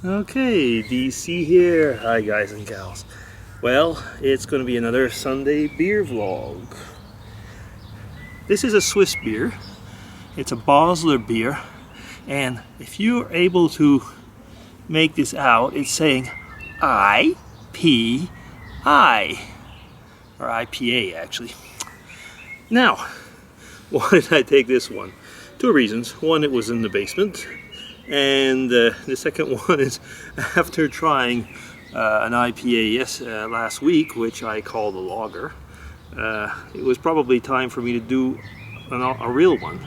Okay, DC here. Hi guys and gals. Well, it's going to be another Sunday beer vlog. This is a Swiss beer. It's a Basler beer, and if you're able to make this out, it's saying IPI, or IPA actually. Now, why did I take this one? Two reasons. One, it was in the basement. And the second one is after trying an IPA last week, which I called a lager, it was probably time for me to do a real one.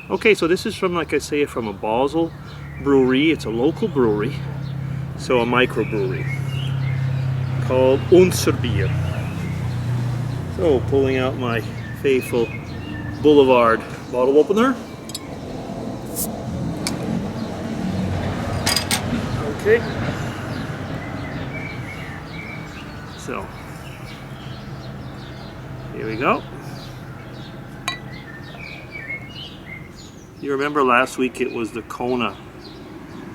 Okay, so this is from, like I say, from a Basel brewery. It's a local brewery, so a microbrewery called Unser Bier. So pulling out my faithful Boulevard bottle opener. Okay, so here we go. You remember last week it was the Kona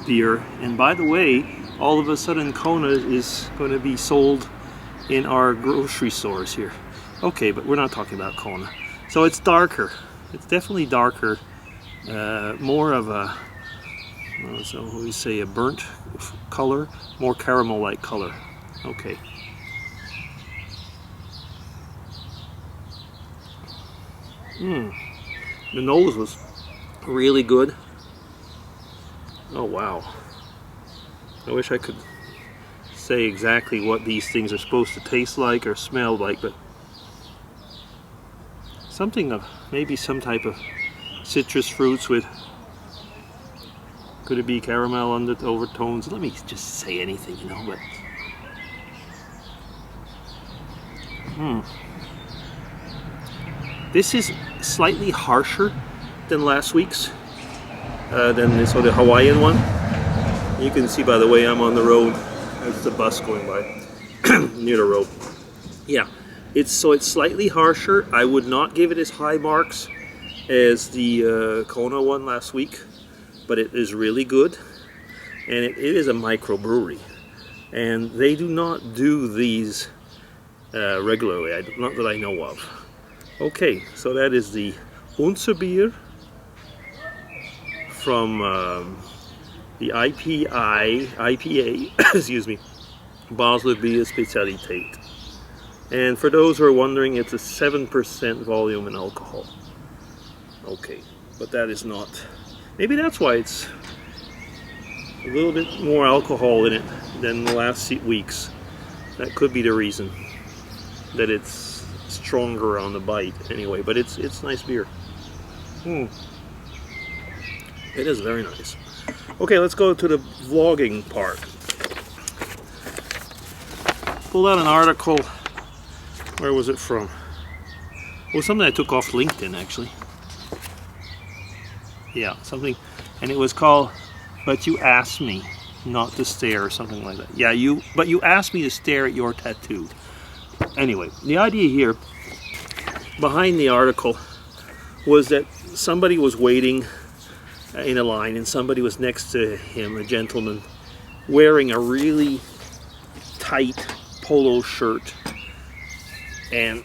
beer, and by the way, all of a sudden Kona is going to be sold in our grocery stores here. Okay, but we're not talking about Kona. So it's darker. It's definitely darker, more of a, so we say a burnt color, more caramel-like color. Okay. The nose was really good. Oh wow. I wish I could say exactly what these things are supposed to taste like or smell like, but something of maybe some type of citrus fruits with, could it be caramel overtones? Let me just say anything, you know, but this is slightly harsher than last week's, than this sort of Hawaiian one. You can see by the way I'm on the road. There's the bus going by near the road. Yeah, it's slightly harsher. I would not give it as high marks as the Kona one last week, but it is really good, and it is a microbrewery, and they do not do these regularly, not that I know of. Okay, so that is the Unser Bier from the IPA, excuse me, Basler Bier Spezialität. And for those who are wondering, it's a 7% volume in alcohol. Okay, but that is not, maybe that's why it's a little bit more alcohol in it than the last weeks. That could be the reason that it's stronger on the bite anyway, but it's nice beer. It is very nice. Okay, let's go to the vlogging part. Pulled out an article. Where was it from? Well, something I took off LinkedIn actually. Yeah, something, and it was called "But You Asked Me Not to Stare" or something like that. Yeah, but you asked me to stare at your tattoo. Anyway, the idea here behind the article was that somebody was waiting in a line, and somebody was next to him, a gentleman, wearing a really tight polo shirt, and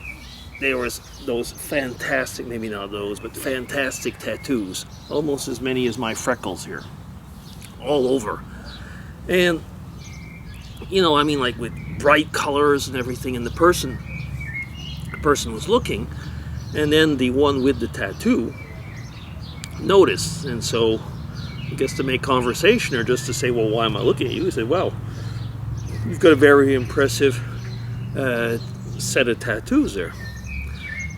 there was those fantastic, maybe not those, but fantastic tattoos, almost as many as my freckles here, all over. And you know, I mean, like with bright colors and everything, and the person was looking, and then the one with the tattoo noticed, and so I guess to make conversation, or just to say, well, why am I looking at you? He said, well, you've got a very impressive set of tattoos there.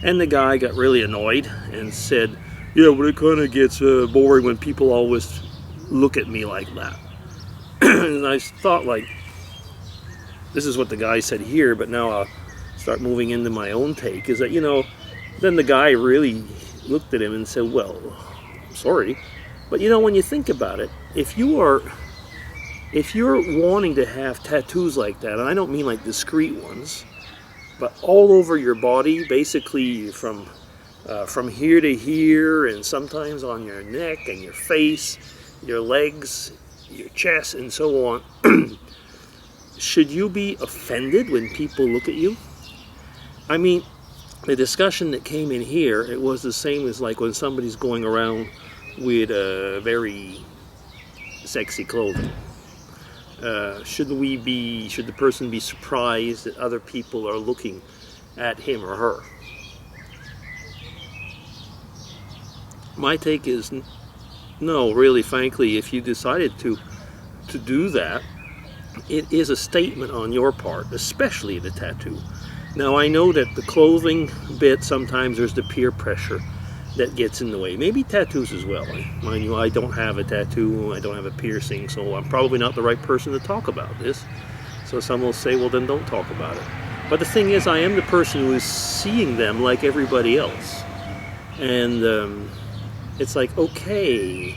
And the guy got really annoyed and said, yeah, but it kind of gets boring when people always look at me like that. And I thought, like, this is what the guy said here, but now I'll start moving into my own take, is that, you know, then the guy really looked at him and said, well, I'm sorry, but you know, when you think about it, if you're wanting to have tattoos like that, and I don't mean like discreet ones, but all over your body, basically from here to here, and sometimes on your neck and your face, your legs, your chest and so on, should you be offended when people look at you? I mean, the discussion that came in here, it was the same as like when somebody's going around with very sexy clothing. Should the person be surprised that other people are looking at him or her? My take is no, really, frankly, if you decided to do that, it is a statement on your part, especially the tattoo. Now, I know that the clothing bit, sometimes there's the peer pressure that gets in the way. Maybe tattoos as well. Mind you, I don't have a tattoo, I don't have a piercing, so I'm probably not the right person to talk about this. So some will say, well, then don't talk about it. But the thing is, I am the person who is seeing them like everybody else. And it's like, okay,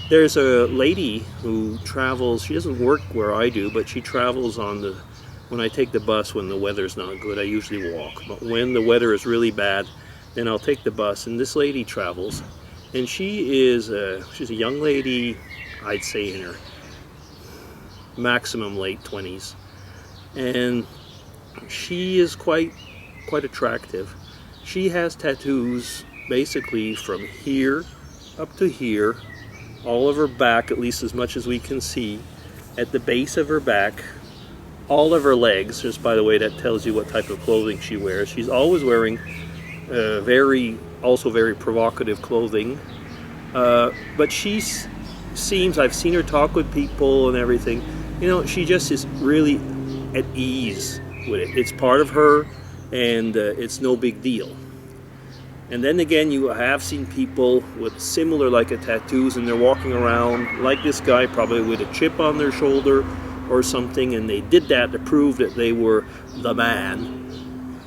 there's a lady who travels, she doesn't work where I do, but she travels when I take the bus when the weather's not good. I usually walk, but when the weather is really bad, then I'll take the bus. And this lady travels, and she's a young lady, I'd say in her maximum late 20s, and she is quite attractive. She has tattoos basically from here up to here, all of her back, at least as much as we can see, at the base of her back, all of her legs. Just by the way, that tells you what type of clothing she wears. She's always wearing also very provocative clothing, but she seems, I've seen her talk with people and everything, you know, she just is really at ease with it. It's part of her, and it's no big deal. And then again, you have seen people with similar like tattoos, and they're walking around like this guy, probably with a chip on their shoulder or something, and they did that to prove that they were the man,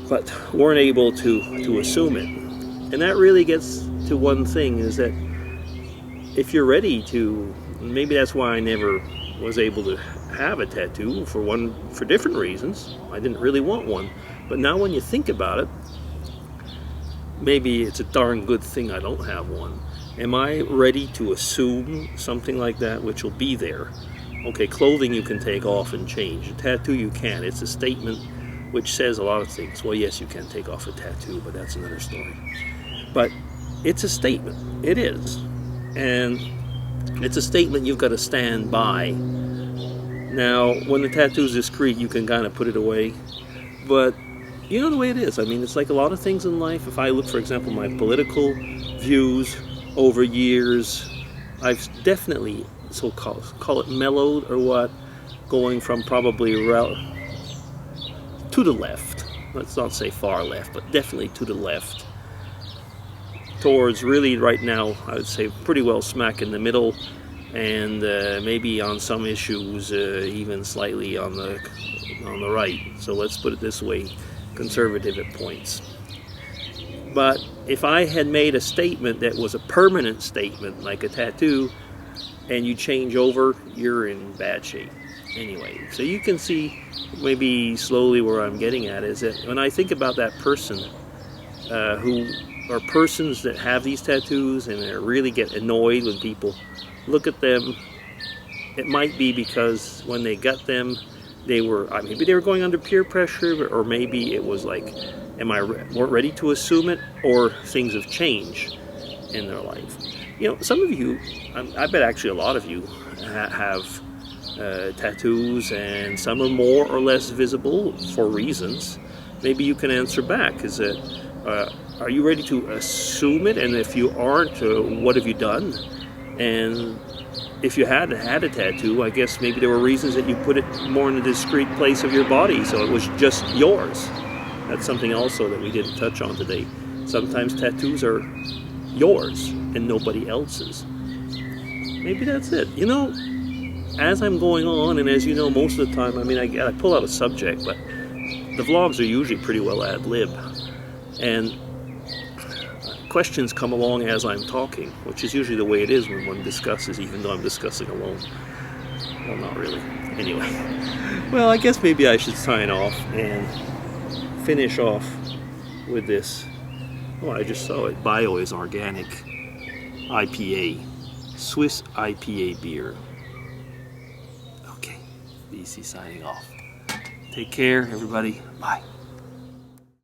but weren't able to assume it. And that really gets to one thing, is that if you're ready to, maybe that's why I never was able to have a tattoo, for different reasons. I didn't really want one, but now when you think about it, maybe it's a darn good thing I don't have one. Am I ready to assume something like that, which will be there? Okay, clothing you can take off and change. A tattoo you can't. It's a statement which says a lot of things. Well, yes, you can take off a tattoo, but that's another story. But it's a statement. It is. And it's a statement you've got to stand by. Now, when the tattoo is discreet, you can kind of put it away. But you know the way it is. I mean, it's like a lot of things in life. If I look, for example, my political views over years, I've definitely, call it mellowed or what, going from probably to the left. Let's not say far left, but definitely to the left. Towards really right now, I would say pretty well smack in the middle, and maybe on some issues even slightly on the right. So let's put it this way, conservative at points. But if I had made a statement that was a permanent statement, like a tattoo, and you change over, you're in bad shape. Anyway, so you can see maybe slowly where I'm getting at is that when I think about that person who are persons that have these tattoos and they really get annoyed when people look at them, it might be because when they got them, maybe they were going under peer pressure, or maybe it was like, weren't ready to assume it, or things have changed in their life. You know, some of you, I bet actually a lot of you have tattoos, and some are more or less visible for reasons. Maybe you can answer back. Is it, are you ready to assume it? And if you aren't, what have you done? And if you had a tattoo, I guess maybe there were reasons that you put it more in a discreet place of your body, so it was just yours. That's something also that we didn't touch on today. Sometimes tattoos are yours and nobody else's. Maybe that's it. You know, as I'm going on, and as you know, most of the time, I mean, I pull out a subject, but the vlogs are usually pretty well ad-lib. And questions come along as I'm talking, which is usually the way it is when one discusses, even though I'm discussing alone. Well, not really. Anyway. Well, I guess maybe I should sign off and finish off with this. Oh, I just saw it. Bio is organic IPA. Swiss IPA beer. Okay, BC signing off. Take care, everybody. Bye.